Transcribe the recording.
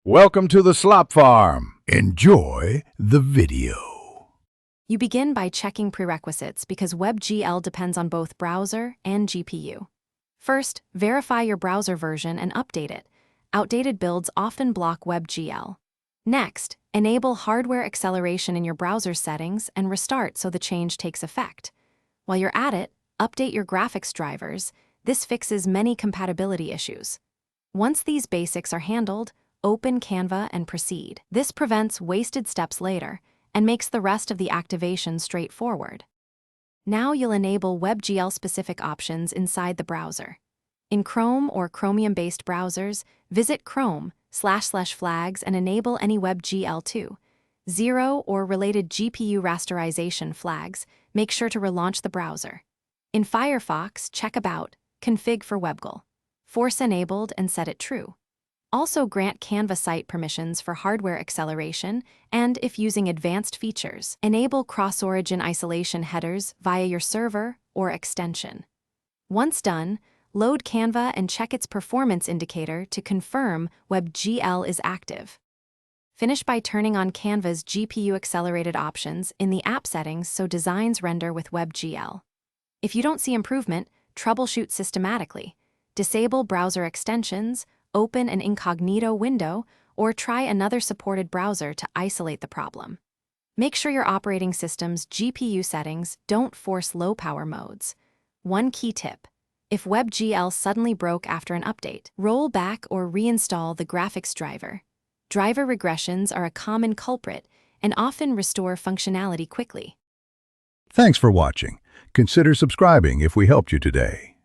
Welcome to the Slop Farm. Enjoy the video. You begin by checking prerequisites because Webgl depends on both browser and GPU. First, verify your browser version and update it. Outdated builds often block Webgl. Next, enable hardware acceleration in your browser settings and restart so the change takes effect. While you're at it, update your graphics drivers. This fixes many compatibility issues. Once these basics are handled, open Canva and proceed. This prevents wasted steps later and makes the rest of the activation straightforward. Now you'll enable Webgl-specific options inside the browser. In Chrome or Chromium-based browsers, visit Chrome//flags and enable any Webgl2. 0 or related GPU rasterization flags, make sure to relaunch the browser. In Firefox, check About, Config for Webgl. Force enabled and set it true. Also grant Canva site permissions for hardware acceleration, and if using advanced features, enable cross-origin isolation headers via your server or extension. Once done, load Canva and check its performance indicator to confirm Webgl is active. Finish by turning on Canva's GPU-accelerated options in the app settings so designs render with Webgl. If you don't see improvement, troubleshoot systematically. Disable browser extensions, open an incognito window, or try another supported browser to isolate the problem. Make sure your operating system's GPU settings don't force low-power modes. One key tip: if Webgl suddenly broke after an update, roll back or reinstall the graphics driver. Driver regressions are a common culprit and often restore functionality quickly. Thanks for watching. Consider subscribing if we helped you today.